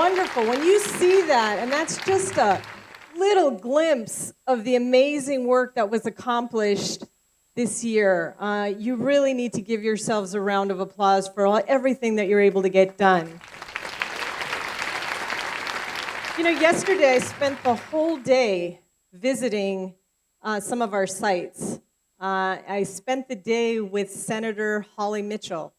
wonderful. When you see that, and that's just a little glimpse of the amazing work that was accomplished this year, you really need to give yourselves a round of applause for everything that you're able to get done. You know, yesterday I spent the whole day visiting some of our sites. I spent the day with Senator Holly Mitchell,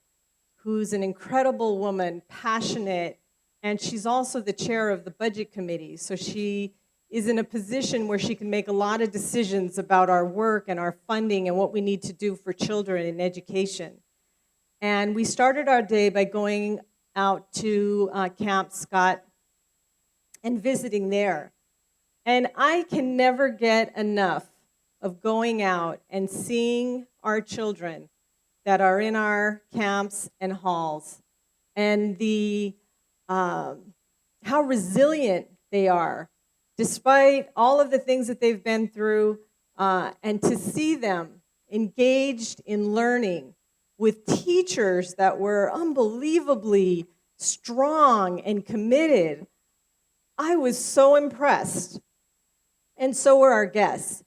who's an incredible woman, passionate, and she's also the chair of the Budget Committee. So she is in a position where she can make a lot of decisions about our work and our funding and what we need to do for children in education. And we started our day by going out to Camp Scott and visiting there. And I can never get enough of going out and seeing our children that are in our camps and halls, and the how resilient they are, despite all of the things that they've been through, and to see them engaged in learning with teachers that were unbelievably strong and committed. I was so impressed, and so were our guests.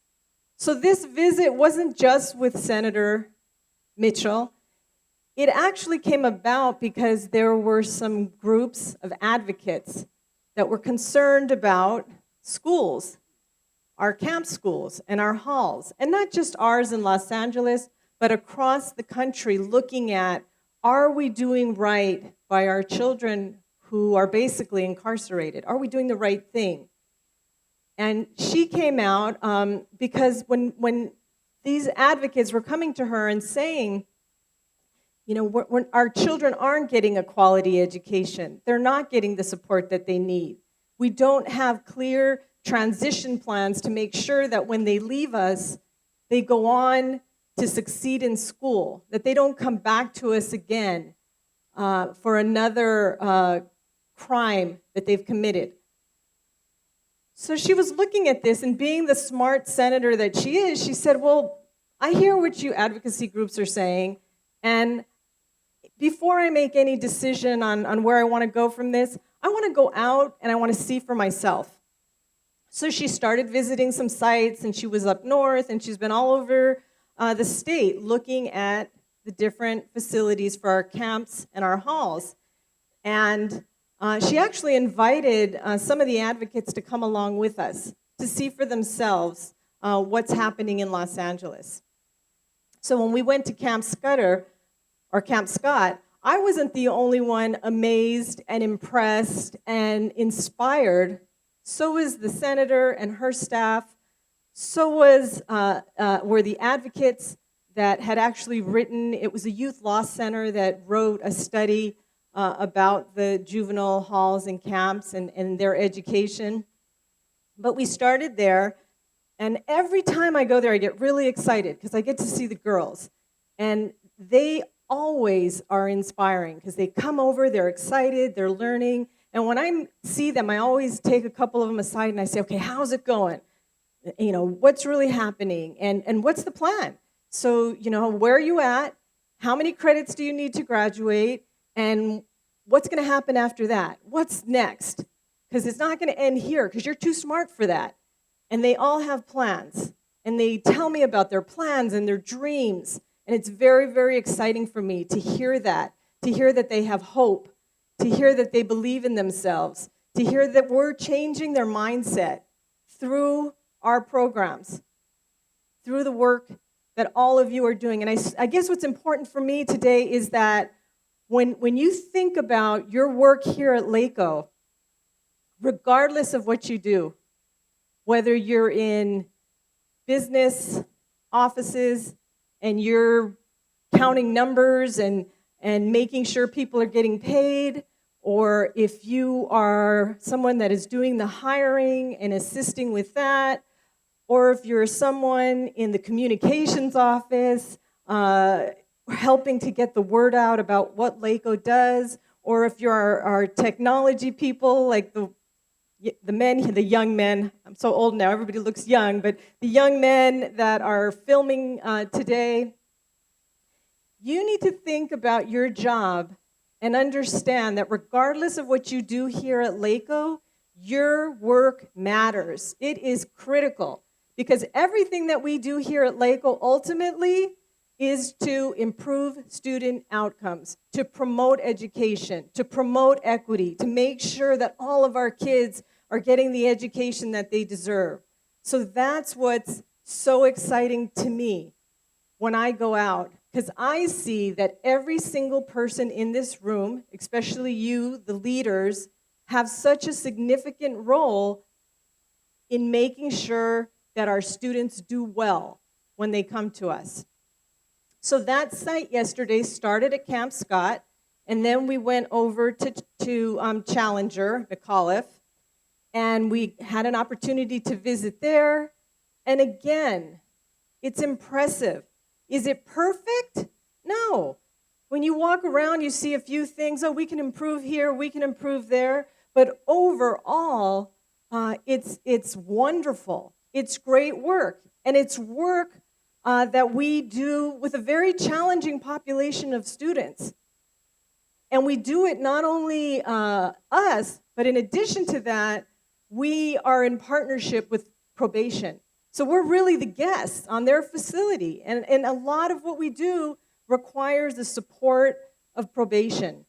So this visit wasn't just with Senator Mitchell. It actually came about because there were some groups of advocates that were concerned about schools, our camp schools and our halls, and not just ours in Los Angeles, but across the country, looking at, are we doing right by our children who are basically incarcerated? Are we doing the right thing? And she came out because when these advocates were coming to her and saying, you know, when our children aren't getting a quality education, they're not getting the support that they need. We don't have clear transition plans to make sure that when they leave us, they go on to succeed in school, that they don't come back to us again for another crime that they've committed. So she was looking at this, and being the smart senator that she is, she said, well, I hear what you advocacy groups are saying, and before I make any decision on where I want to go from this, I want to go out and I want to see for myself. So she started visiting some sites, and she was up north, and she's been all over the state looking at the different facilities for our camps and our halls. And she actually invited some of the advocates to come along with us to see for themselves what's happening in Los Angeles. So when we went to Camp Scott, I wasn't the only one amazed and impressed and inspired. So was the senator and her staff. So were the advocates that had actually written. It was a youth law center that wrote a study about the juvenile halls and camps and their education. But we started there, and every time I go there, I get really excited because I get to see the girls. And they always are inspiring because they come over, they're excited, they're learning. And when I see them, I always take a couple of them aside and I say, okay, how's it going? You know, what's really happening? And what's the plan? So, you know, where are you at? How many credits do you need to graduate? And what's going to happen after that? What's next? Because it's not going to end here because you're too smart for that. And they all have plans. And they tell me about their plans and their dreams. And it's very, very exciting for me to hear that they have hope, to hear that they believe in themselves, to hear that we're changing their mindset through our programs, through the work that all of you are doing. And I guess what's important for me today is that when you think about your work here at LACOE, regardless of what you do, whether you're in business offices and you're counting numbers and making sure people are getting paid, or if you are someone that is doing the hiring and assisting with that, or if you're someone in the communications office, helping to get the word out about what LACOE does, or if you're our technology people, like the young men, I'm so old now, everybody looks young, but the young men that are filming today, you need to think about your job and understand that regardless of what you do here at LACOE, your work matters. It is critical because everything that we do here at LACOE ultimately is to improve student outcomes, to promote education, to promote equity, to make sure that all of our kids are getting the education that they deserve. So that's what's so exciting to me when I go out, because I see that every single person in this room, especially you, the leaders, have such a significant role in making sure that our students do well when they come to us. So that site yesterday started at Camp Scott, and then we went over to Challenger, McAuliffe, and we had an opportunity to visit there. And again, it's impressive. Is it perfect? No. When you walk around, you see a few things. Oh, we can improve here, we can improve there. But overall, it's wonderful. It's great work. And it's work that we do with a very challenging population of students. And we do it not only us, but in addition to that, we are in partnership with probation. So we're really the guests on their facility. And a lot of what we do requires the support of probation.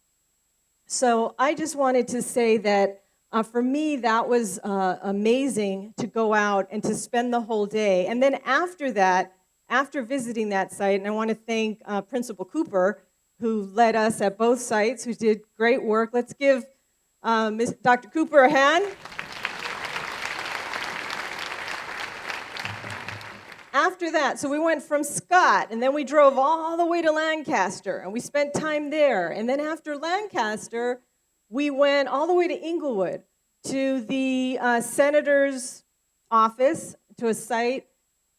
So I just wanted to say that for me, that was amazing to go out and to spend the whole day. And then after that, after visiting that site, and I want to thank Principal Cooper, who led us at both sites, who did great work. Let's give Dr. Cooper a hand. After that, so we went from Scott, and then we drove all the way to Lancaster, and we spent time there. And then after Lancaster, we went all the way to Inglewood, to the senator's office, to a site,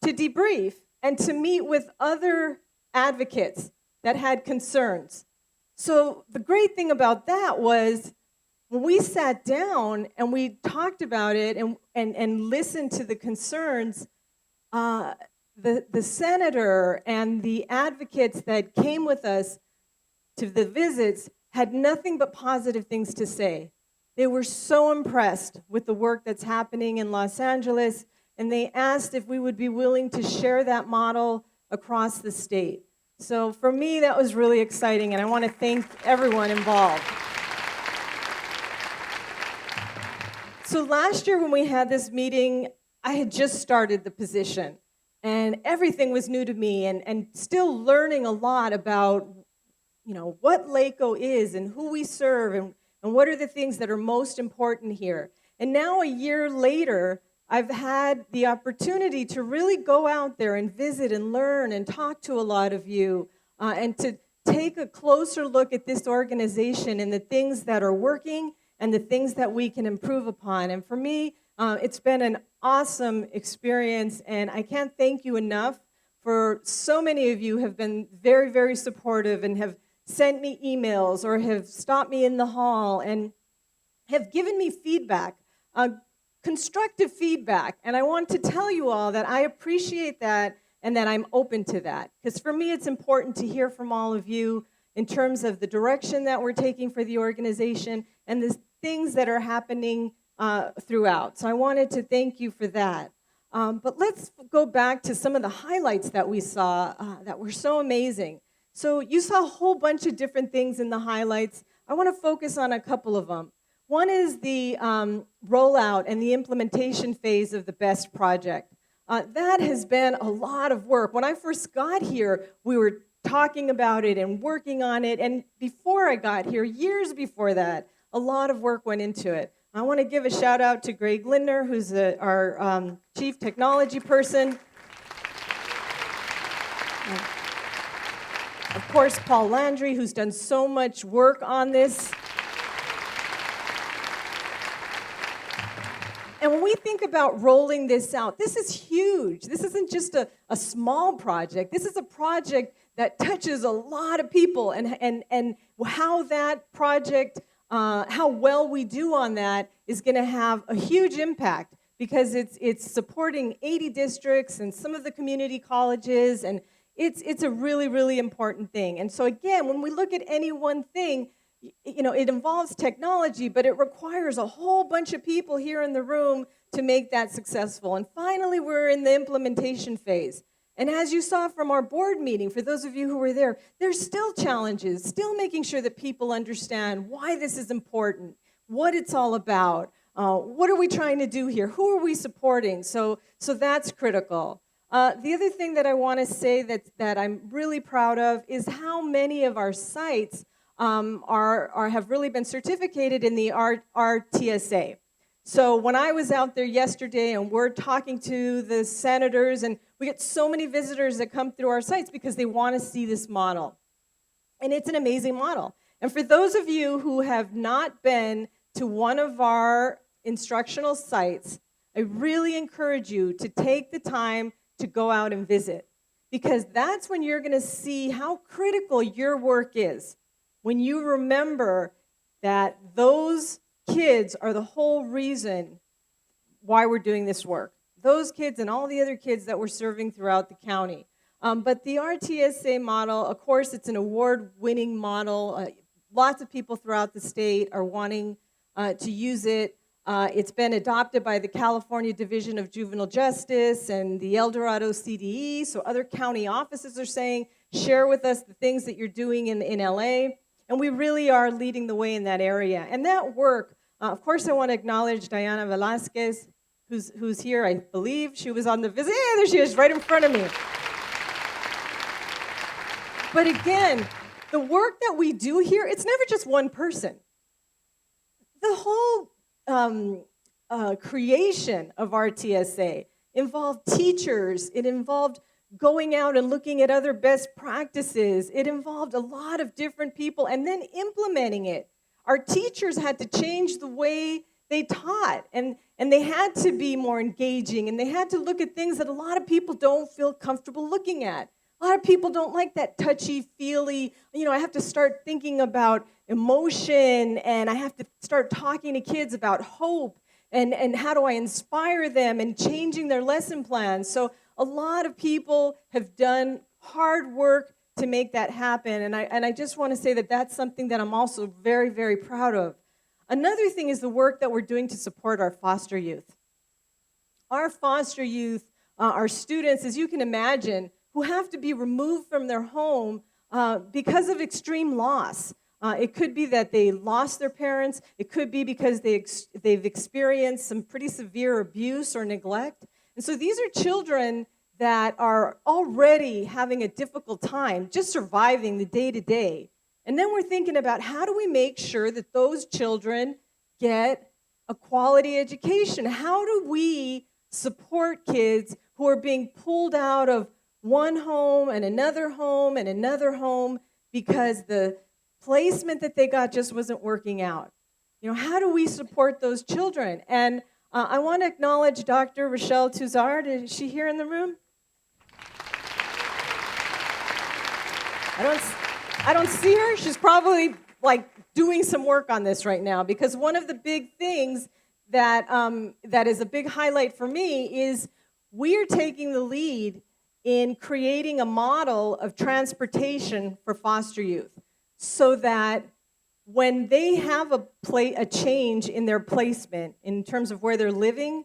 to debrief, and to meet with other advocates that had concerns. So the great thing about that was when we sat down and we talked about it and listened to the concerns, the senator and the advocates that came with us to the visits had nothing but positive things to say. They were so impressed with the work that's happening in Los Angeles, and they asked if we would be willing to share that model across the state. So for me, that was really exciting, and I want to thank everyone involved. So last year when we had this meeting, I had just started the position, and everything was new to me, and still learning a lot about, what LACOE is and who we serve and what are the things that are most important here. And now a year later, I've had the opportunity to really go out there and visit and learn and talk to a lot of you and to take a closer look at this organization and the things that are working and the things that we can improve upon. And for me, it's been an awesome experience, and I can't thank you enough for so many of you have been very, very supportive and have sent me emails or have stopped me in the hall and have given me feedback, constructive feedback. And I want to tell you all that I appreciate that and that I'm open to that. Because for me, it's important to hear from all of you in terms of the direction that we're taking for the organization and the things that are happening throughout. So I wanted to thank you for that. But let's go back to some of the highlights that we saw that were so amazing. So you saw a whole bunch of different things in the highlights. I want to focus on a couple of them. One is the rollout and the implementation phase of the BEST project. That has been a lot of work. When I first got here, we were talking about it and working on it. And before I got here, years before that, a lot of work went into it. I want to give a shout out to Greg Lindner, who's our chief technology person. Of course, Paul Landry, who's done so much work on this. And when we think about rolling this out, this is huge. This isn't just a small project. This is a project that touches a lot of people, and how that project, how well we do on that is going to have a huge impact because it's supporting 80 districts and some of the community colleges, and it's a really, really important thing. And so again, when we look at any one thing, it involves technology, but it requires a whole bunch of people here in the room to make that successful. And finally, we're in the implementation phase. And as you saw from our board meeting, for those of you who were there, there's still challenges, still making sure that people understand why this is important, what it's all about, what are we trying to do here, who are we supporting? So that's critical. The other thing that I want to say that I'm really proud of is how many of our sites have really been certificated in the RTSA. So when I was out there yesterday and we're talking to the senators, and we get so many visitors that come through our sites because they want to see this model. And it's an amazing model. And for those of you who have not been to one of our instructional sites, I really encourage you to take the time to go out and visit, because that's when you're going to see how critical your work is. When you remember that those kids are the whole reason why we're doing this work. Those kids and all the other kids that we're serving throughout the county. But the RTSA model, of course, it's an award-winning model. Lots of people throughout the state are wanting to use it. It's been adopted by the California Division of Juvenile Justice and the El Dorado CDE, so other county offices are saying, share with us the things that you're doing in LA, and we really are leading the way in that area. And that work, of course, I want to acknowledge Diana Velasquez, who's here, I believe. She was on the visit. Yeah, there she is, right in front of me. But again, the work that we do here, it's never just one person. The whole creation of RTSA involved teachers. It involved going out and looking at other best practices. It involved a lot of different people and then implementing it. Our teachers had to change the way they taught, and they had to be more engaging, and they had to look at things that a lot of people don't feel comfortable looking at. A lot of people don't like that touchy-feely, I have to start thinking about emotion, and I have to start talking to kids about hope, and how do I inspire them, and changing their lesson plans. So a lot of people have done hard work to make that happen, and I just want to say that that's something that I'm also very, very proud of. Another thing is the work that we're doing to support our foster youth. Our foster youth, our students, as you can imagine, who have to be removed from their home because of extreme loss. It could be that they lost their parents. It could be because they've experienced some pretty severe abuse or neglect. And so these are children that are already having a difficult time just surviving the day-to-day. And then we're thinking about how do we make sure that those children get a quality education? How do we support kids who are being pulled out of one home and another home and another home because the placement that they got just wasn't working out? How do we support those children? And I want to acknowledge Dr. Rochelle Tuzard. Is she here in the room? I don't see her. She's probably doing some work on this right now, because one of the big things that is a big highlight for me is we are taking the lead in creating a model of transportation for foster youth, so that when they have a change in their placement in terms of where they're living,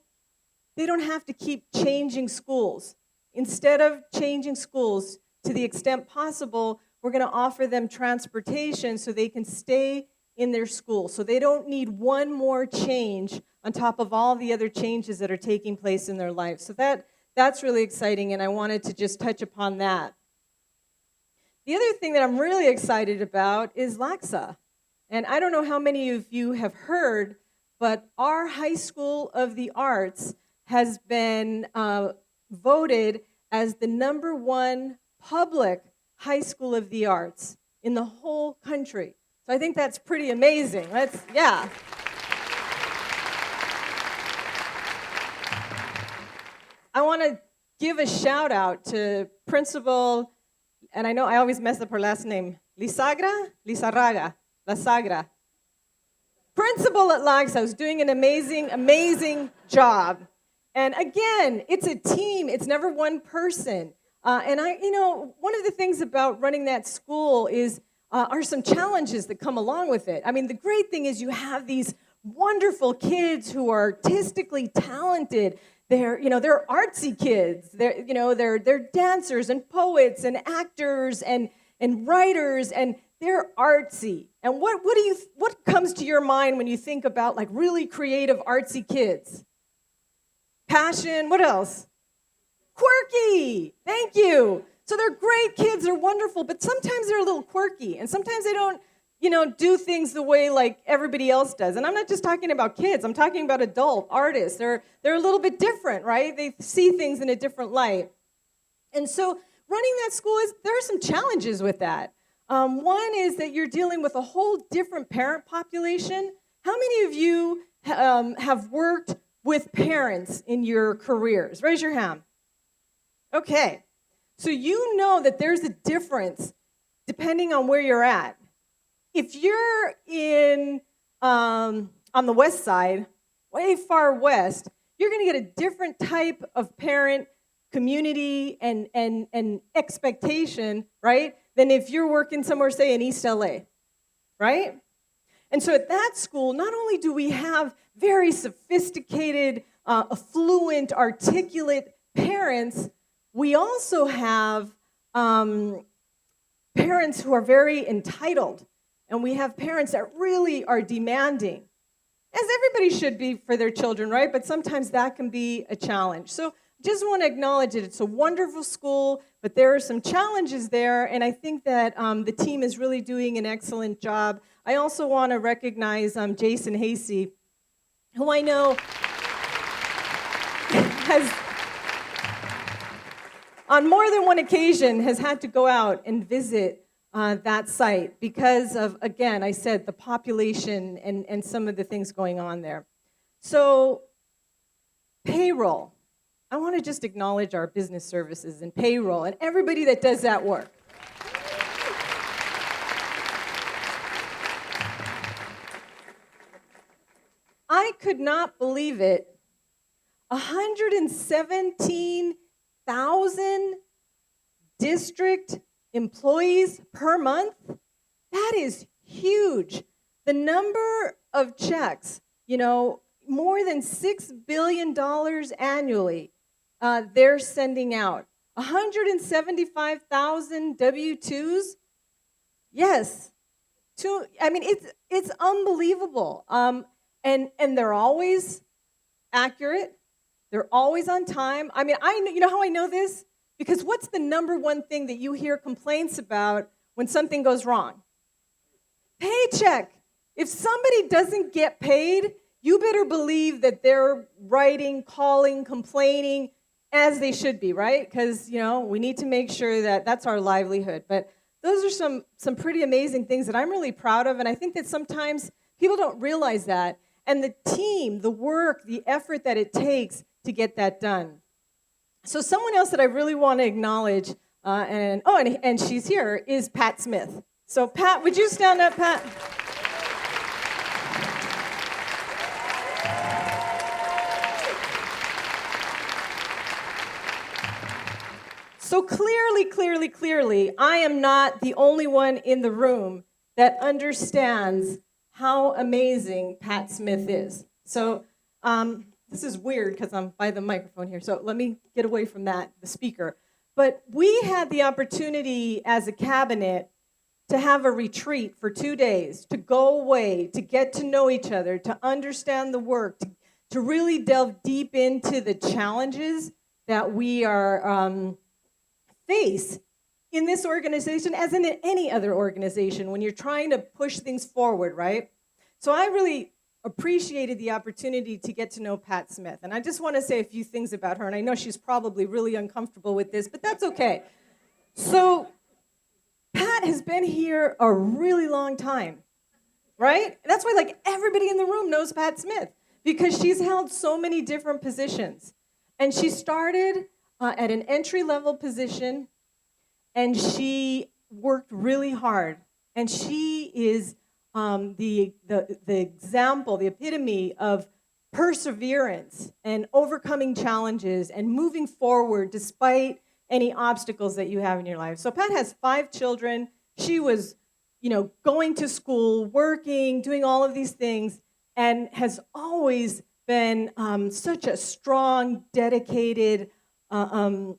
they don't have to keep changing schools. Instead of changing schools, to the extent possible, we're going to offer them transportation so they can stay in their school, so they don't need one more change on top of all the other changes that are taking place in their life. So that's really exciting, and I wanted to just touch upon that. The other thing that I'm really excited about is LACOE. And I don't know how many of you have heard, but our High School of the Arts has been voted as the #1 public high school of the arts in the whole country. So I think that's pretty amazing. Yeah. I want to give a shout out to Principal, and I know I always mess up her last name, Lizarraga. Principal at LACOE is doing an amazing job. And again, it's a team. It's never one person. And one of the things about running that school is are some challenges that come along with it. I mean, the great thing is you have these wonderful kids who are artistically talented. They're artsy kids. They're dancers and poets and actors and writers, and they're artsy. And what comes to your mind when you think about like really creative artsy kids? Passion. What else? Quirky. Thank you. So they're great kids. They're wonderful, but sometimes they're a little quirky, and sometimes they don't do things the way like everybody else does. And I'm not just talking about kids. I'm talking about adult artists. They're a little bit different, right? They see things in a different light. And so running that school, there are some challenges with that. One is that you're dealing with a whole different parent population. How many of you have worked with parents in your careers? Raise your hand. Okay. So you know that there's a difference depending on where you're at. If you're on the west side, way far west, you're going to get a different type of parent community and expectation, right, than if you're working somewhere, say, in East LA, right? And so at that school, not only do we have very sophisticated, affluent, articulate parents, we also have parents who are very entitled. And we have parents that really are demanding, as everybody should be for their children, right? But sometimes that can be a challenge. So just want to acknowledge it. It's a wonderful school, but there are some challenges there, and I think that the team is really doing an excellent job. I also want to recognize Jason Hasey, who I know has, on more than one occasion, has had to go out and visit that site because of, again, I said, the population and some of the things going on there. So payroll. I want to just acknowledge our business services and payroll and everybody that does that work. I could not believe it. 117,000 district employees per month? That is huge. The number of checks, more than $6 billion annually they're sending out. 175,000 W-2s? Yes. It's unbelievable. And they're always accurate. They're always on time. You know how I know this? Because what's the number one thing that you hear complaints about when something goes wrong? Paycheck. If somebody doesn't get paid, you better believe that they're writing, calling, complaining, as they should be, right? Because, we need to make sure that that's our livelihood. But those are some pretty amazing things that I'm really proud of, and I think that sometimes people don't realize that. And the team, the work, the effort that it takes to get that done. So someone else that I really want to acknowledge, and she's here, is Pat Smith. So Pat, would you stand up, Pat? So clearly, I am not the only one in the room that understands how amazing Pat Smith is. So this is weird because I'm by the microphone here, so let me get away from the speaker. But we had the opportunity as a cabinet to have a retreat for 2 days, to go away, to get to know each other, to understand the work, to really delve deep into the challenges that we are face in this organization, as in any other organization, when you're trying to push things forward, right? So I really appreciated the opportunity to get to know Pat Smith. And I just want to say a few things about her, and I know she's probably really uncomfortable with this, but that's okay. So Pat has been here a really long time, right? That's why everybody in the room knows Pat Smith, because she's held so many different positions. And she started at an entry-level position, and she worked really hard. And she is the example, the epitome of perseverance and overcoming challenges and moving forward despite any obstacles that you have in your life. So Pat has 5 children. She was, going to school, working, doing all of these things, and has always been such a strong, dedicated a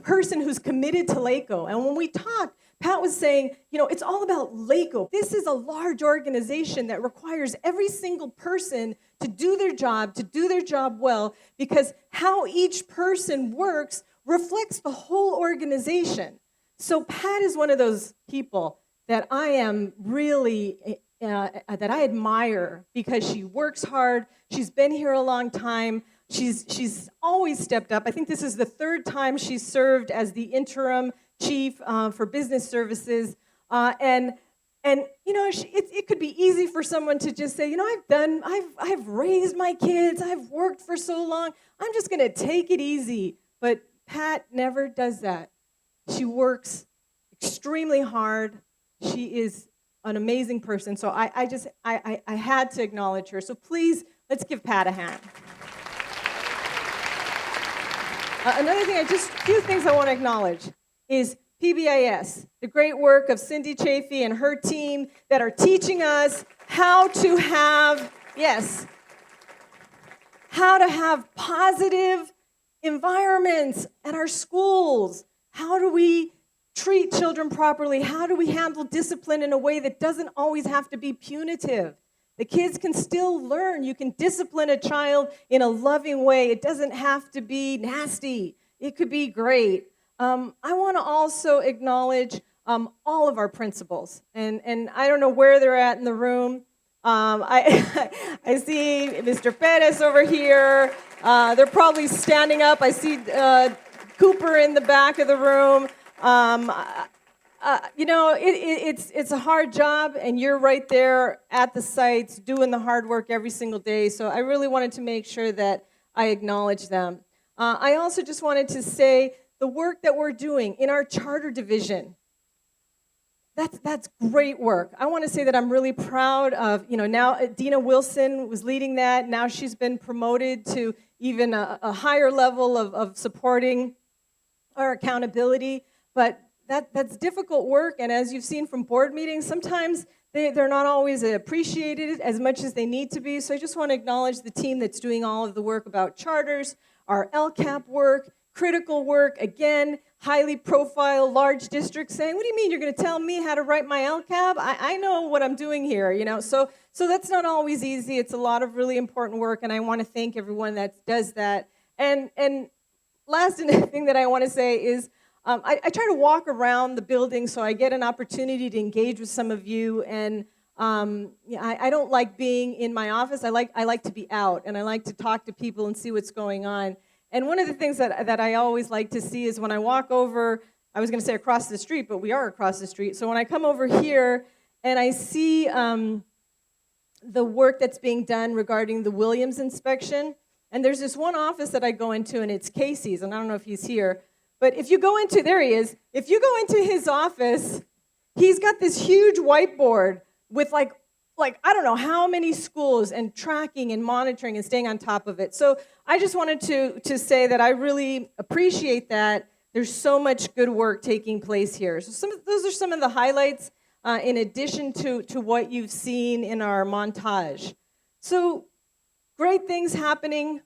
person who's committed to LACOE. And when we talked, Pat was saying, it's all about LACOE. This is a large organization that requires every single person to do their job well, because how each person works reflects the whole organization. So Pat is one of those people that I am really, that I admire, because she works hard. She's been here a long time. She's always stepped up. I think this is the third time she's served as the interim chief for business services. It could be easy for someone to just say, I've raised my kids, I've worked for so long, I'm just going to take it easy. But Pat never does that. She works extremely hard. She is an amazing person. So I had to acknowledge her. So please, let's give Pat a hand. Another thing, a few things I want to acknowledge is PBIS, the great work of Cindy Chafee and her team that are teaching us how to have positive environments at our schools. How do we treat children properly? How do we handle discipline in a way that doesn't always have to be punitive? The kids can still learn. You can discipline a child in a loving way. It doesn't have to be nasty. It could be great. I want to also acknowledge all of our principals. And I don't know where they're at in the room. I see Mr. Perez over here. They're probably standing up. I see Cooper in the back of the room. It's a hard job, and you're right there at the sites doing the hard work every single day. So I really wanted to make sure that I acknowledge them. I also just wanted to say the work that we're doing in our charter division. That's great work. I want to say that I'm really proud of, now Dina Wilson was leading that. Now she's been promoted to even a higher level of supporting our accountability. But that's difficult work, and as you've seen from board meetings, sometimes they're not always appreciated as much as they need to be. So I just want to acknowledge the team that's doing all of the work about charters, our LCAP work, critical work, again, highly profile, large districts saying, what do you mean you're going to tell me how to write my LCAP? I know what I'm doing here, So that's not always easy. It's a lot of really important work, and I want to thank everyone that does that. And last thing that I want to say is, I try to walk around the building so I get an opportunity to engage with some of you, and I don't like being in my office. I like to be out, and I like to talk to people and see what's going on. And one of the things that I always like to see is when I walk over, I was going to say across the street, but we are across the street. So when I come over here and I see the work that's being done regarding the Williams inspection, and there's this one office that I go into, and it's Casey's, and I don't know if he's here. But if you go into, there he is, if you go into his office, he's got this huge whiteboard with like I don't know how many schools, and tracking and monitoring and staying on top of it. So I just wanted to say that I really appreciate that. There's so much good work taking place here. So those are some of the highlights in addition to what you've seen in our montage. So great things happening,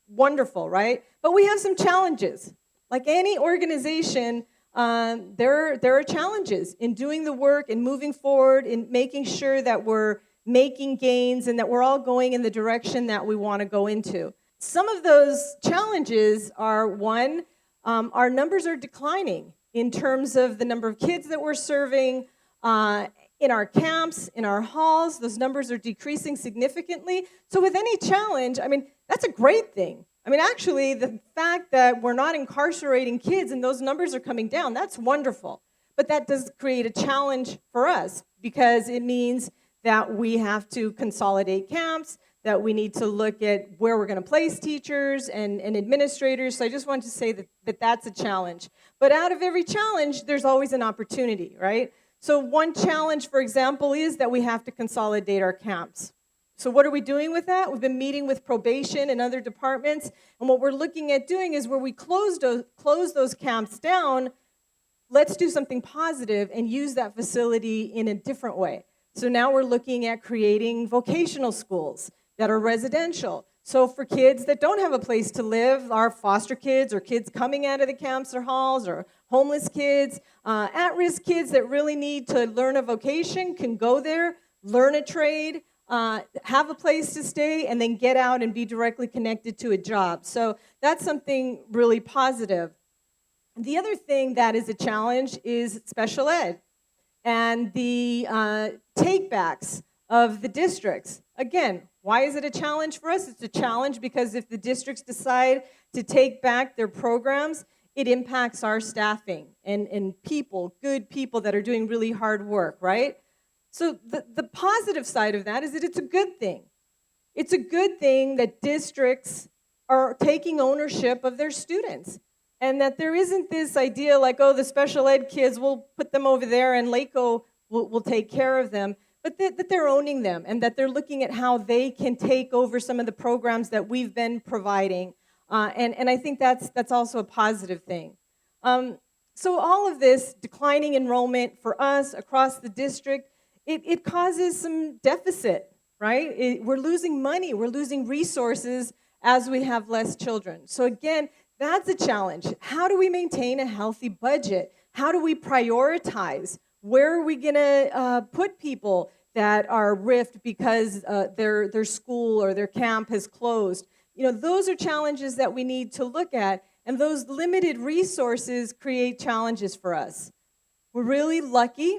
wonderful, right? But we have some challenges. Like any organization, there are challenges in doing the work and moving forward and making sure that we're making gains and that we're all going in the direction that we want to go into. Some of those challenges are, one, our numbers are declining in terms of the number of kids that we're serving in our camps, in our halls. Those numbers are decreasing significantly. So with any challenge, that's a great thing. Actually, the fact that we're not incarcerating kids and those numbers are coming down, that's wonderful. But that does create a challenge for us because it means that we have to consolidate camps, that we need to look at where we're going to place teachers and administrators. So I just wanted to say that that's a challenge. But out of every challenge, there's always an opportunity, right? So one challenge, for example, is that we have to consolidate our camps. So what are we doing with that? We've been meeting with probation and other departments, and what we're looking at doing is where we close those camps down, let's do something positive and use that facility in a different way. So now we're looking at creating vocational schools that are residential. So for kids that don't have a place to live, our foster kids or kids coming out of the camps or halls or homeless kids, at-risk kids that really need to learn a vocation can go there, learn a trade, have a place to stay, and then get out and be directly connected to a job. So that's something really positive. The other thing that is a challenge is special ed and the takebacks of the districts. Again, why is it a challenge for us? It's a challenge because if the districts decide to take back their programs, it impacts our staffing and people, good people that are doing really hard work, right? So the positive side of that is that it's a good thing. It's a good thing that districts are taking ownership of their students and that there isn't this idea like, oh, the special ed kids, we'll put them over there and LACOE will take care of them, but that they're owning them and that they're looking at how they can take over some of the programs that we've been providing. And I think that's also a positive thing. So all of this declining enrollment for us across the district, it causes some deficit, right? We're losing money, we're losing resources as we have less children. So again, that's a challenge. How do we maintain a healthy budget? How do we prioritize? Where are we gonna put people that are rift because their school or their camp has closed? You know, those are challenges that we need to look at, and those limited resources create challenges for us. We're really lucky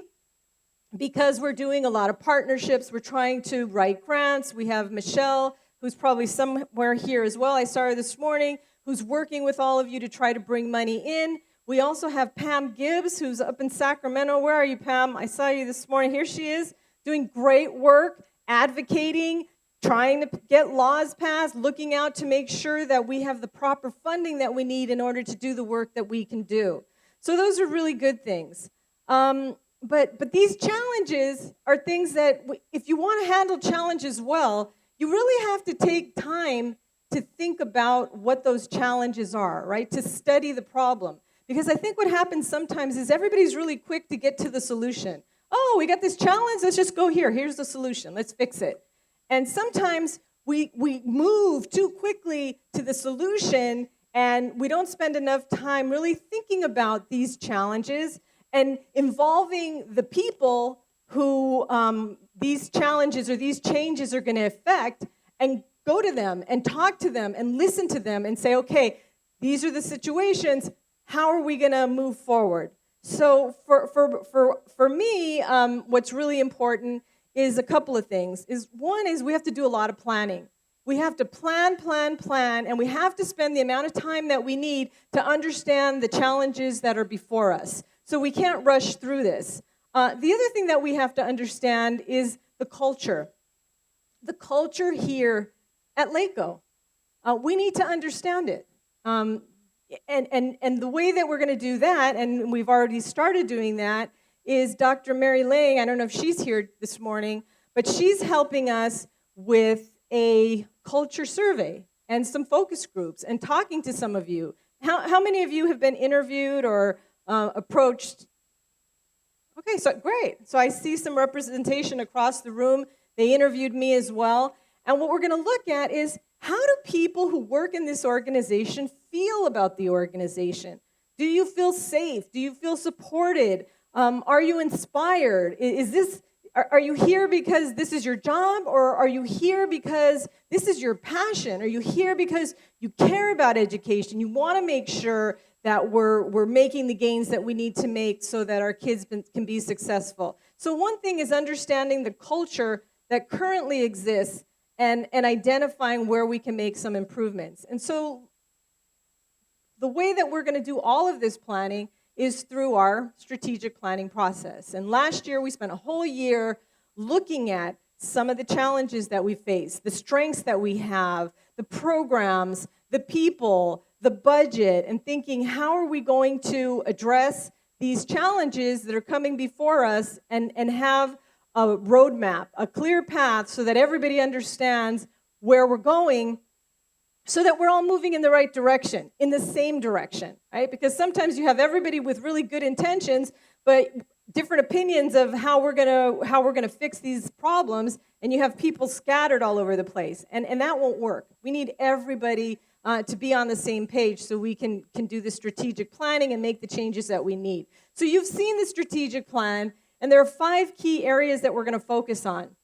because we're doing a lot of partnerships. We're trying to write grants. We have Michelle, who's probably somewhere here as well. I saw her this morning, who's working with all of you to try to bring money in. We also have Pam Gibbs, who's up in Sacramento. Where are you, Pam? I saw you this morning. Here she is, doing great work, advocating, trying to get laws passed, looking out to make sure that we have the proper funding that we need in order to do the work that we can do. So those are really good things. But these challenges are things that, if you want to handle challenges well, you really have to take time to think about what those challenges are, right? To study the problem. Because I think what happens sometimes is everybody's really quick to get to the solution. Oh, we got this challenge, let's just go here. Here's the solution, let's fix it. And sometimes we move too quickly to the solution and we don't spend enough time really thinking about these challenges and involving the people who these challenges or these changes are going to affect, and go to them and talk to them and listen to them and say, okay, these are the situations, how are we going to move forward? So for me, what's really important is a couple of things. One is we have to do a lot of planning. We have to plan, and we have to spend the amount of time that we need to understand the challenges that are before us. So we can't rush through this. The other thing that we have to understand is the culture. The culture here at LACOE. We need to understand it. And the way that we're going to do that, and we've already started doing that, is Dr. Mary Lang. I don't know if she's here this morning, but she's helping us with a culture survey and some focus groups and talking to some of you. How many of you have been interviewed or approached? Okay, so great. So I see some representation across the room. They interviewed me as well. And what we're going to look at is, how do people who work in this organization feel about the organization? Do you feel safe? Do you feel supported? Are you inspired? Are you here because this is your job, or are you here because this is your passion? Are you here because you care about education? You want to make sure that we're making the gains that we need to make so that our kids can be successful. So one thing is understanding the culture that currently exists and identifying where we can make some improvements. And so the way that we're going to do all of this planning is through our strategic planning process. And last year, we spent a whole year looking at some of the challenges that we face, the strengths that we have, the programs, the people, the budget, and thinking, how are we going to address these challenges that are coming before us and have a roadmap, a clear path so that everybody understands where we're going, so that we're all moving in the right direction, in the same direction, right? Because sometimes you have everybody with really good intentions, but different opinions of how we're gonna fix these problems, and you have people scattered all over the place, and that won't work. We need everybody to be on the same page so we can do the strategic planning and make the changes that we need. So you've seen the strategic plan, and there are 5 key areas that we're going to focus on.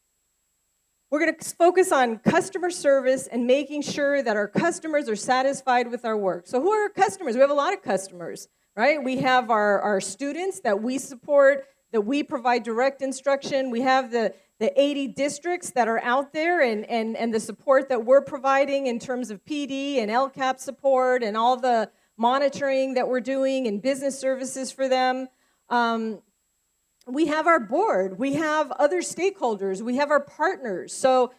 We're going to focus on customer service and making sure that our customers are satisfied with our work. So who are our customers? We have a lot of customers, right? We have our students that we support, that we provide direct instruction. We have the 80 districts that are out there and the support that we're providing in terms of PD and LCAP support and all the monitoring that we're doing and business services for them. We have our board, we have other stakeholders, we have our partners. So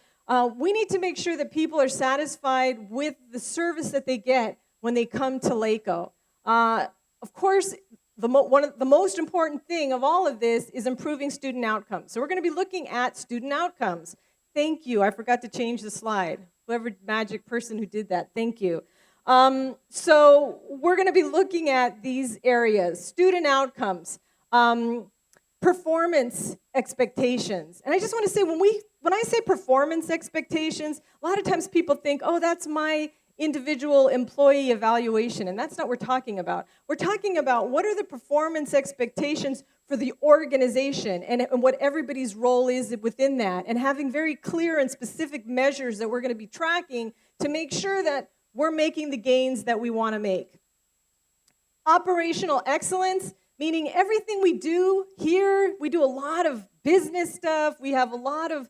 we need to make sure that people are satisfied with the service that they get when they come to LACOE. Of course, one of the most important thing of all of this is improving student outcomes. So we're going to be looking at student outcomes. Thank you. I forgot to change the slide. Whoever magic person who did that, thank you. So we're going to be looking at these areas: student outcomes, performance expectations. And I just want to say, when I say performance expectations, a lot of times people think, oh, that's my individual employee evaluation, and that's not what we're talking about. We're talking about what are the performance expectations for the organization and what everybody's role is within that, and having very clear and specific measures that we're going to be tracking to make sure that we're making the gains that we want to make. Operational excellence, meaning everything we do here, we do a lot of business stuff. We have a lot of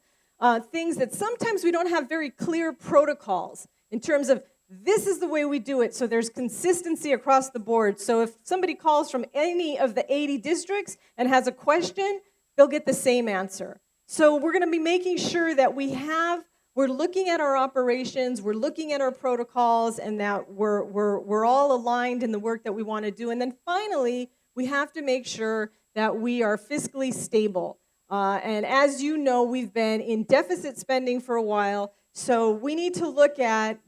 things that sometimes we don't have very clear protocols in terms of this is the way we do it, so there's consistency across the board. So if somebody calls from any of the 80 districts and has a question, they'll get the same answer. So we're going to be making sure that we're looking at our operations, we're looking at our protocols, and that we're all aligned in the work that we want to do. And then finally, we have to make sure that we are fiscally stable. And as you know, we've been in deficit spending for a while, so we need to look at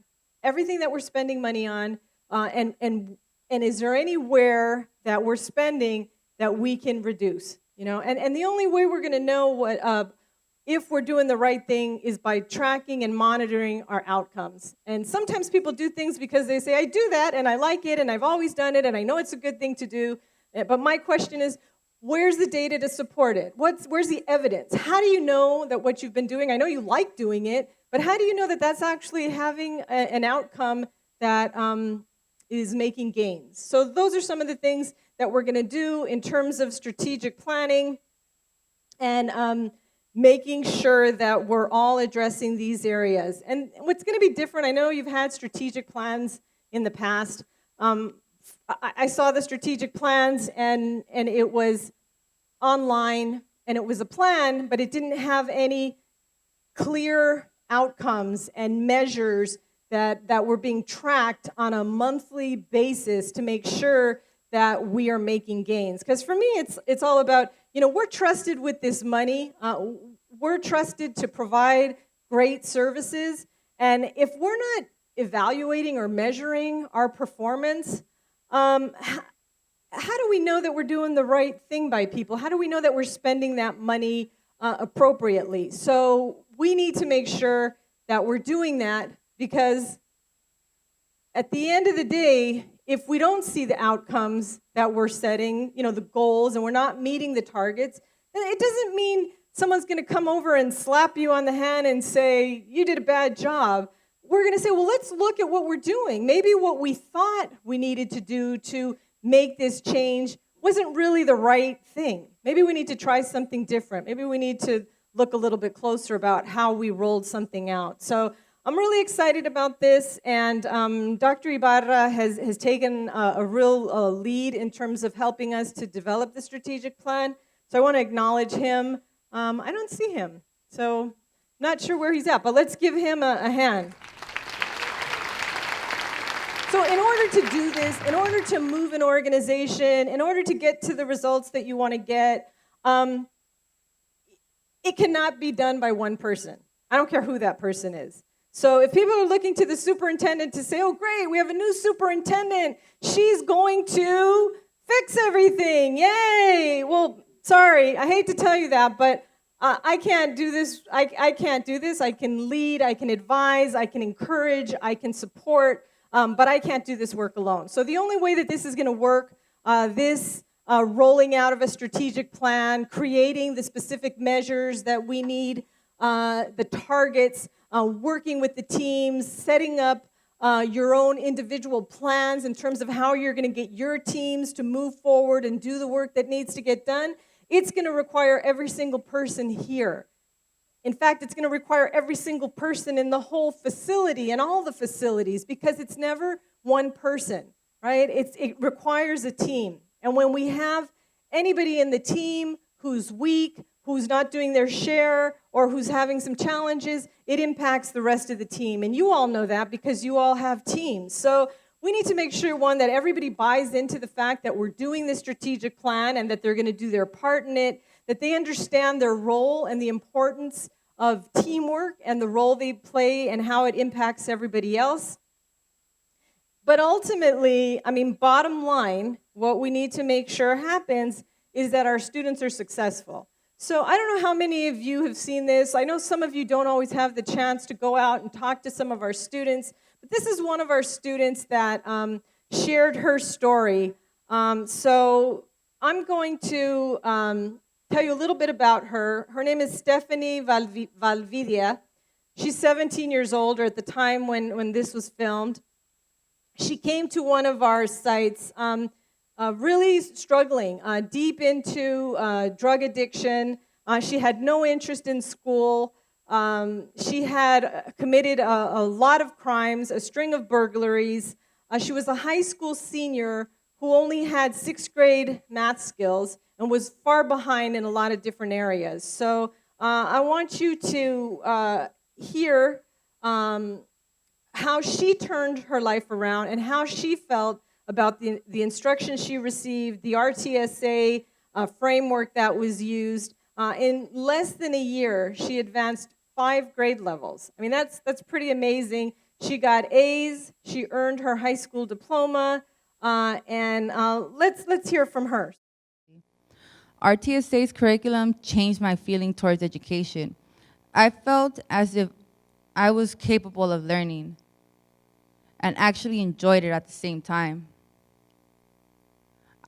everything that we're spending money on, and is there anywhere that we're spending that we can reduce? You know, and the only way we're going to know if we're doing the right thing is by tracking and monitoring our outcomes. And sometimes people do things because they say, I do that, and I like it, and I've always done it, and I know it's a good thing to do. But my question is, where's the data to support it? Where's the evidence? How do you know that what you've been doing, I know you like doing it, but how do you know that that's actually having an outcome that is making gains? So those are some of the things that we're going to do in terms of strategic planning and making sure that we're all addressing these areas. And what's going to be different, I know you've had strategic plans in the past. I saw the strategic plans, and it was online, and it was a plan, but it didn't have any clear outcomes and measures that were being tracked on a monthly basis to make sure that we are making gains. Because for me, it's all about, we're trusted with this money. We're trusted to provide great services. And if we're not evaluating or measuring our performance, how do we know that we're doing the right thing by people? How do we know that we're spending that money appropriately? So we need to make sure that we're doing that, because at the end of the day, if we don't see the outcomes that we're setting, the goals, and we're not meeting the targets, then it doesn't mean someone's going to come over and slap you on the hand and say, you did a bad job. We're going to say, well, let's look at what we're doing. Maybe what we thought we needed to do to make this change wasn't really the right thing. Maybe we need to try something different. Maybe we need to look a little bit closer about how we rolled something out. So I'm really excited about this, and Dr. Ibarra has taken a real lead in terms of helping us to develop the strategic plan. So I want to acknowledge him. I don't see him, so not sure where he's at, but let's give him a hand. So in order to do this, in order to move an organization, in order to get to the results that you want to get, it cannot be done by one person. I don't care who that person is. So if people are looking to the superintendent to say, oh, great, we have a new superintendent, she's going to fix everything, yay. Well, sorry, I hate to tell you that, but I can't do this. I can't do this. I can lead, I can advise, I can encourage, I can support, but I can't do this work alone. So the only way that this is going to work, rolling out of a strategic plan, creating the specific measures that we need, the targets, working with the teams, setting up your own individual plans in terms of how you're going to get your teams to move forward and do the work that needs to get done. It's going to require every single person here. In fact, it's going to require every single person in the whole facility and all the facilities, because it's never one person, right? It requires a team. And when we have anybody in the team who's weak, who's not doing their share, or who's having some challenges, it impacts the rest of the team. And you all know that because you all have teams. So we need to make sure, one, that everybody buys into the fact that we're doing this strategic plan and that they're going to do their part in it, that they understand their role and the importance of teamwork and the role they play and how it impacts everybody else. But ultimately, bottom line, what we need to make sure happens is that our students are successful. So I don't know how many of you have seen this. I know some of you don't always have the chance to go out and talk to some of our students, but this is one of our students that shared her story. So I'm going to tell you a little bit about her. Her name is Stephanie Valvidia. She's 17 years old, or at the time when this was filmed. She came to one of our sites really struggling, deep into drug addiction. She had no interest in school. She had committed a lot of crimes, a string of burglaries. She was a high school senior who only had 6th grade math skills and was far behind in a lot of different areas. So I want you to hear how she turned her life around and how she felt about the instruction she received, the RTSA framework that was used. In less than a year, she advanced 5 grade levels. That's pretty amazing. She got A's, she earned her high school diploma, and let's hear from her. RTSA's curriculum changed my feeling towards education. I felt as if I was capable of learning and actually enjoyed it at the same time.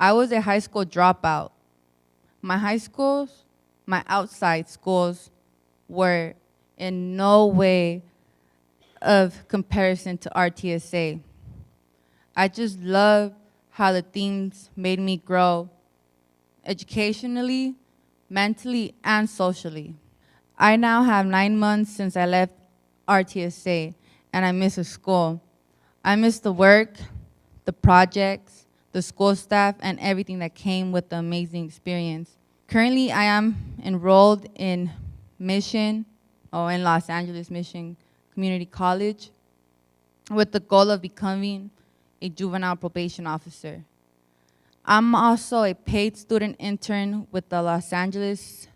I was a high school dropout. My high schools, my outside schools, were in no way of comparison to RTSA. I just love how the themes made me grow educationally, mentally, and socially. I now have 9 months since I left RTSA, and I miss the school. I miss the work, the projects, the school staff, and everything that came with the amazing experience. Currently, I am enrolled in in Los Angeles Mission Community College with the goal of becoming a juvenile probation officer. I'm also a paid student intern with the Los Angeles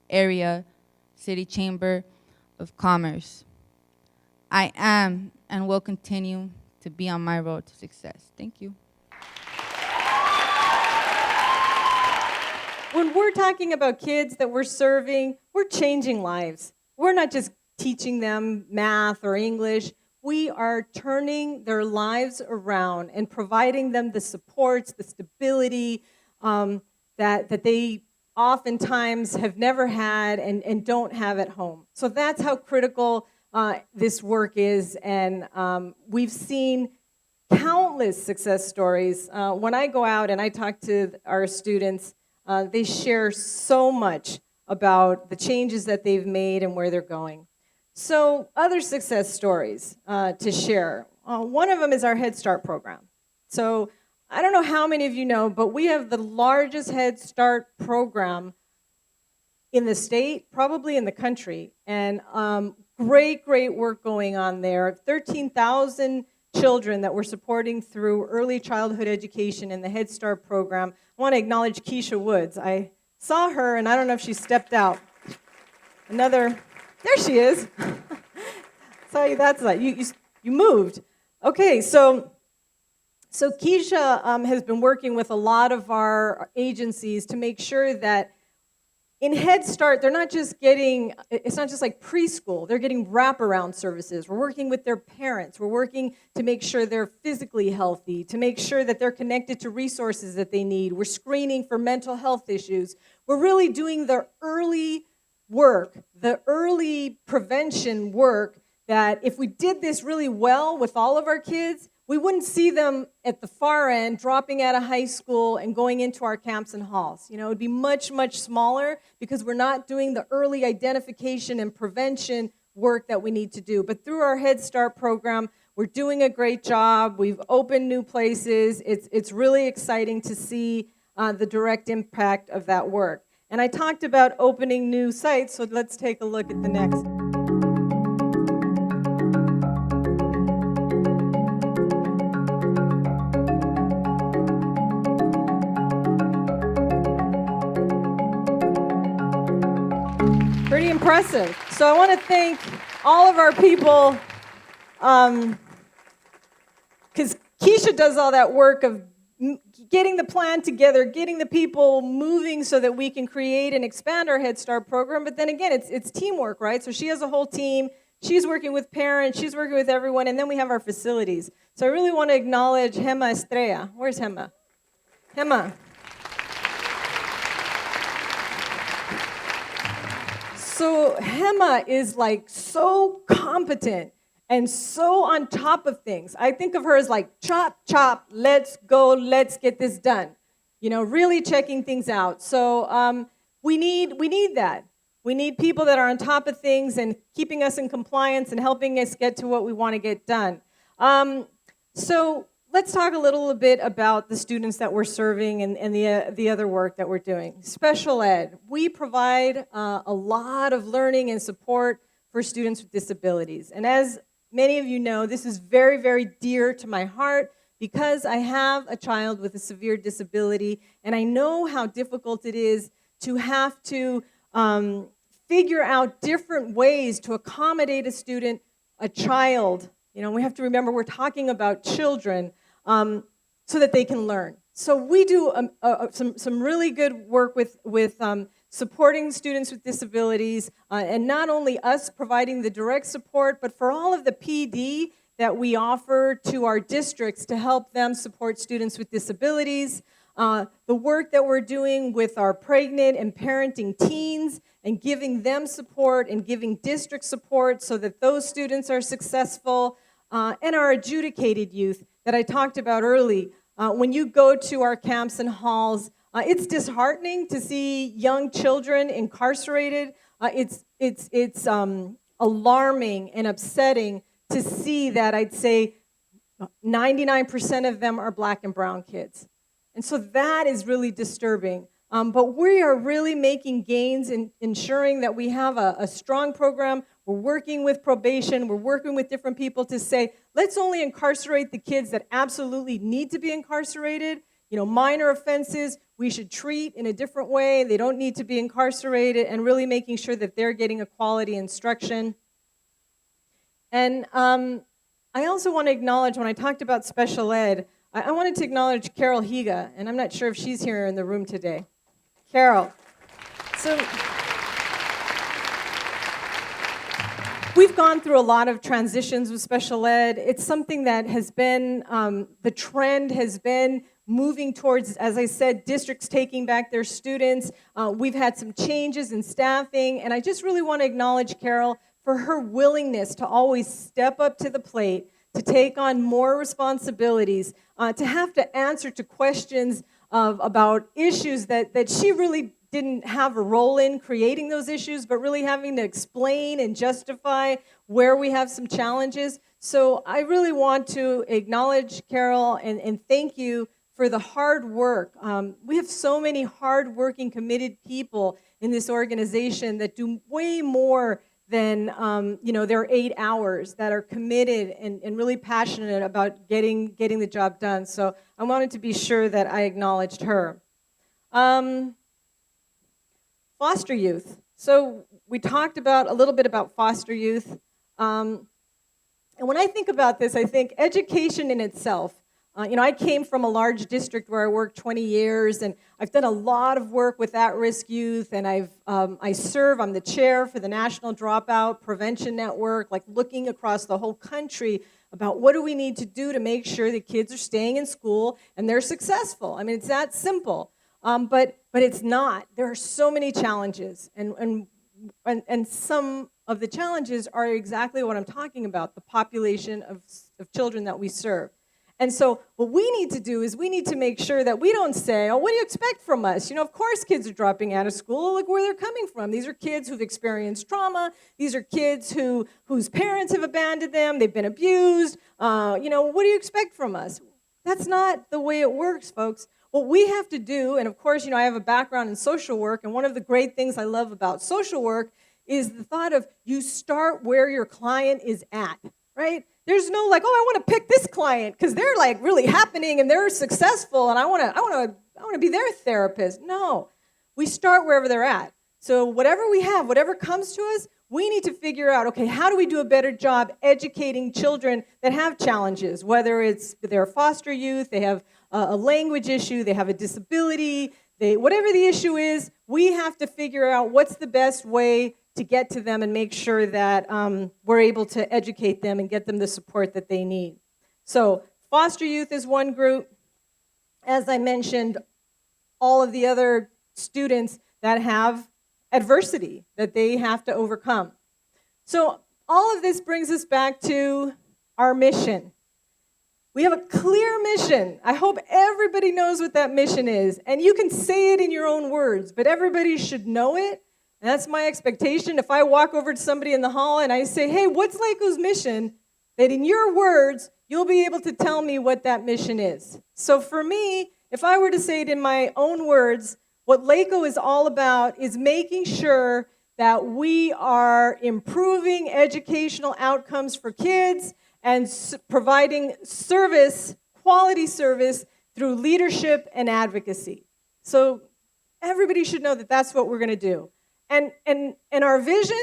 Area City Chamber of Commerce. I am and will continue to be on my road to success. Thank you. When we're talking about kids that we're serving, we're changing lives. We're not just teaching them math or English. We are turning their lives around and providing them the supports, the stability that they oftentimes have never had and don't have at home. So that's how critical this work is, and we've seen countless success stories. When I go out and I talk to our students, they share so much about the changes that they've made and where they're going. So other success stories to share. One of them is our Head Start program. So I don't know how many of you know, but we have the largest Head Start program in the state, probably in the country. And great work going on there. 13,000 children that we're supporting through early childhood education in the Head Start program. I want to acknowledge Keisha Woods. I saw her, and I don't know if she stepped out. There she is. Saw you. That's like you moved. Okay, so Keisha has been working with a lot of our agencies to make sure that in Head Start, they're not just getting, it's not just like preschool, they're getting wraparound services. We're working with their parents. We're working to make sure they're physically healthy, to make sure that they're connected to resources that they need. We're screening for mental health issues. We're really doing the early work, the early prevention work that if we did this really well with all of our kids, we wouldn't see them at the far end dropping out of high school and going into our camps and halls. You know, it would be much, much smaller because we're not doing the early identification and prevention work that we need to do. But through our Head Start program, we're doing a great job. We've opened new places. It's really exciting to see the direct impact of that work. And I talked about opening new sites, so let's take a look at the next. Pretty impressive. So I want to thank all of our people, because Keisha does all that work of getting the plan together, getting the people moving so that we can create and expand our Head Start program. But then again, it's teamwork, right? So she has a whole team. She's working with parents. She's working with everyone. And then we have our facilities. So I really want to acknowledge Gema Estrella. Where's Gema? Gema. So Gema is like so competent and so on top of things. I think of her as like chop, chop, let's go, let's get this done. You know, really checking things out. So we need that. We need people that are on top of things and keeping us in compliance and helping us get to what we want to get done. So let's talk a little bit about the students that we're serving and the other work that we're doing. Special ed. We provide a lot of learning and support for students with disabilities. And as many of you know, this is very, very dear to my heart because I have a child with a severe disability, and I know how difficult it is to have to figure out different ways to accommodate a student, a child. You know, we have to remember we're talking about children, so that they can learn. So we do some really good work with supporting students with disabilities, and not only us providing the direct support, but for all of the PD that we offer to our districts to help them support students with disabilities, the work that we're doing with our pregnant and parenting teens and giving them support and giving district support so that those students are successful, and our adjudicated youth that I talked about early. When you go to our camps and halls, it's disheartening to see young children incarcerated. It's alarming and upsetting to see that I'd say 99% of them are black and brown kids. And so that is really disturbing. But we are really making gains in ensuring that we have a strong program. We're working with probation. We're working with different people to say, let's only incarcerate the kids that absolutely need to be incarcerated. You know, minor offenses, we should treat in a different way. They don't need to be incarcerated, and really making sure that they're getting a quality instruction. And I also want to acknowledge, when I talked about special ed, I wanted to acknowledge Carol Higa, and I'm not sure if she's here in the room today. Carol. So we've gone through a lot of transitions with special ed. It's something that has been, the trend has been moving towards, as I said, districts taking back their students. We've had some changes in staffing, and I just really want to acknowledge Carol for her willingness to always step up to the plate, to take on more responsibilities, to have to answer to questions about issues that she really didn't have a role in creating those issues, but really having to explain and justify where we have some challenges. So I really want to acknowledge Carol and thank you for the hard work. We have so many hard-working, committed people in this organization that do way more than their 8 hours, that are committed and really passionate about getting the job done. So I wanted to be sure that I acknowledged her. Foster youth. So we talked about a little bit about foster youth. And when I think about this, I think education in itself. I came from a large district where I worked 20 years, and I've done a lot of work with at-risk youth, and I'm the chair for the National Dropout Prevention Network, like looking across the whole country about what do we need to do to make sure that kids are staying in school and they're successful. I mean, it's that simple, but it's not. There are so many challenges, and some of the challenges are exactly what I'm talking about, the population of children that we serve. And so what we need to do is we need to make sure that we don't say, oh, what do you expect from us? Of course kids are dropping out of school. Look where they're coming from. These are kids who've experienced trauma. These are kids whose parents have abandoned them. They've been abused. What do you expect from us? That's not the way it works, folks. What we have to do, and of course, I have a background in social work, and one of the great things I love about social work is the thought of you start where your client is at, right? There's no I want to pick this client because they're really happening and they're successful and I want to be their therapist. No, we start wherever they're at. So whatever we have, whatever comes to us, we need to figure out, okay, how do we do a better job educating children that have challenges, whether it's they're foster youth, they have a language issue, they have a disability, whatever the issue is, we have to figure out what's the best way to get to them and make sure that we're able to educate them and get them the support that they need. So foster youth is one group. As I mentioned, all of the other students that have adversity that they have to overcome. So all of this brings us back to our mission. We have a clear mission. I hope everybody knows what that mission is. And you can say it in your own words, but everybody should know it. And that's my expectation. If I walk over to somebody in the hall and I say, hey, what's LACOE's mission? That in your words, you'll be able to tell me what that mission is. So for me, if I were to say it in my own words, what LACOE is all about is making sure that we are improving educational outcomes for kids and providing service, quality service, through leadership and advocacy. So everybody should know that that's what we're going to do. And our vision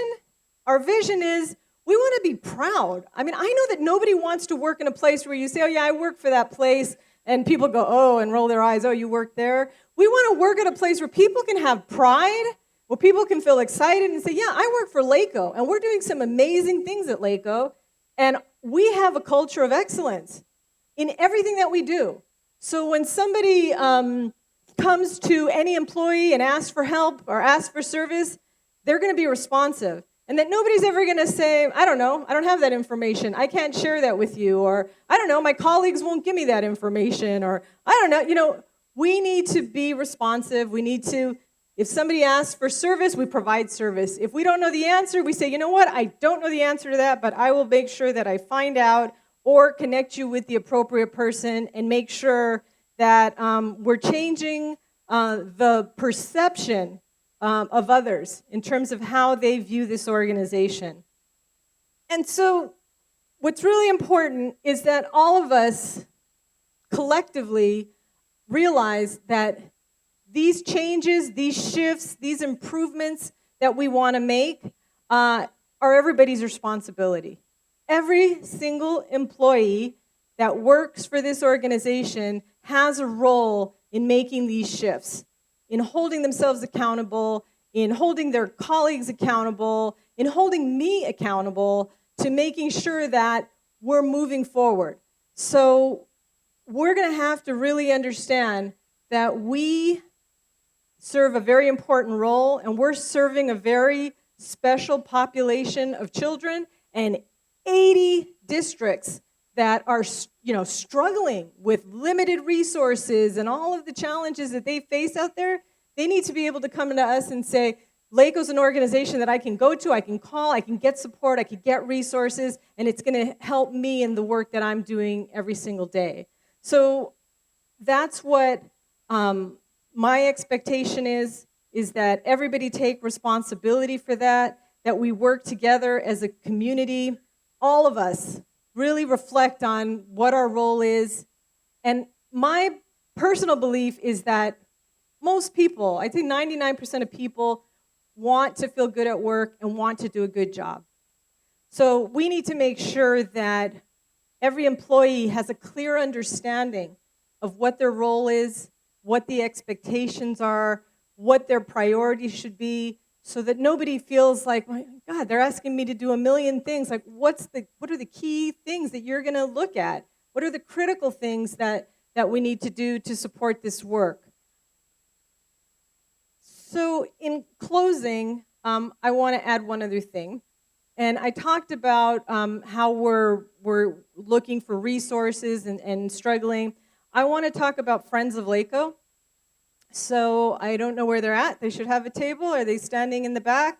is we want to be proud. I mean, I know that nobody wants to work in a place where you say, oh, yeah, I work for that place, and people go, oh, and roll their eyes, oh, you work there. We want to work at a place where people can have pride, where people can feel excited and say, yeah, I work for LACOE, and we're doing some amazing things at LACOE, and we have a culture of excellence in everything that we do. So when somebody comes to any employee and asks for help or asks for service, they're going to be responsive. And that nobody's ever going to say, I don't know, I don't have that information, I can't share that with you, or I don't know, my colleagues won't give me that information, or I don't know. We need to be responsive. We need to, if somebody asks for service, we provide service. If we don't know the answer, we say, you know what, I don't know the answer to that, but I will make sure that I find out or connect you with the appropriate person and make sure that we're changing the perception of others in terms of how they view this organization. And so what's really important is that all of us collectively realize that these changes, these shifts, these improvements that we want to make are everybody's responsibility. Every single employee that works for this organization has a role in making these shifts, in holding themselves accountable, in holding their colleagues accountable, in holding me accountable to making sure that we're moving forward. So we're going to have to really understand that we serve a very important role, and we're serving a very special population of children, and 80 districts that are, struggling with limited resources and all of the challenges that they face out there. They need to be able to come to us and say, LACOE's an organization that I can go to, I can call, I can get support, I can get resources, and it's going to help me in the work that I'm doing every single day. So that's what my expectation is that everybody take responsibility for that we work together as a community, all of us really reflect on what our role is. And my personal belief is that most people, I think 99% of people, want to feel good at work and want to do a good job. So we need to make sure that every employee has a clear understanding of what their role is, what the expectations are, what their priorities should be, so that nobody feels like, my God, they're asking me to do a million things. Like, what are the key things that you're going to look at? What are the critical things that we need to do to support this work? So in closing, I want to add one other thing. And I talked about how we're looking for resources and struggling. I want to talk about Friends of LACOE. So I don't know where they're at. They should have a table. Are they standing in the back,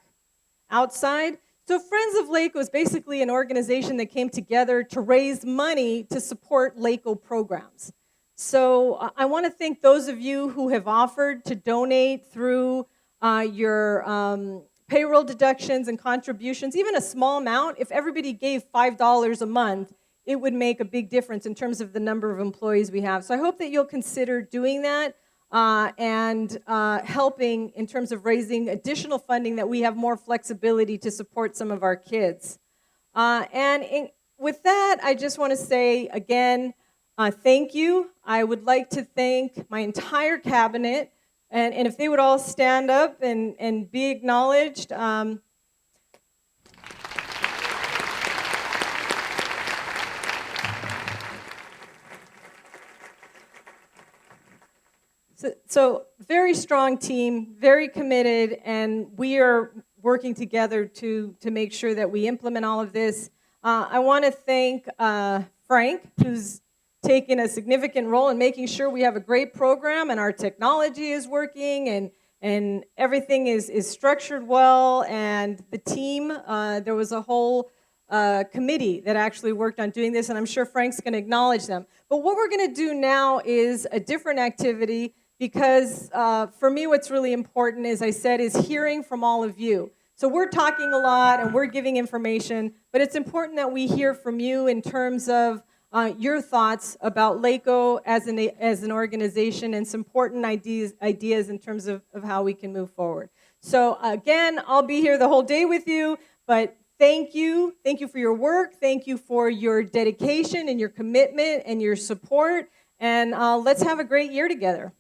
outside? So Friends of LACOE is basically an organization that came together to raise money to support LACOE programs. So I want to thank those of you who have offered to donate through your payroll deductions and contributions, even a small amount. If everybody gave $5 a month, it would make a big difference in terms of the number of employees we have. So I hope that you'll consider doing that and helping in terms of raising additional funding that we have more flexibility to support some of our kids. With that, I just want to say again, thank you. I would like to thank my entire cabinet. And if they would all stand up and be acknowledged. So very strong team, very committed, and we are working together to make sure that we implement all of this. I want to thank Frank, who's taken a significant role in making sure we have a great program and our technology is working and everything is structured well. And the team, there was a whole committee that actually worked on doing this, and I'm sure Frank's going to acknowledge them. But what we're going to do now is a different activity because for me what's really important, as I said, is hearing from all of you. So we're talking a lot and we're giving information, but it's important that we hear from you in terms of your thoughts about LACOE as an organization and some important ideas in terms of how we can move forward. So again, I'll be here the whole day with you, but thank you. Thank you for your work. Thank you for your dedication and your commitment and your support. And let's have a great year together.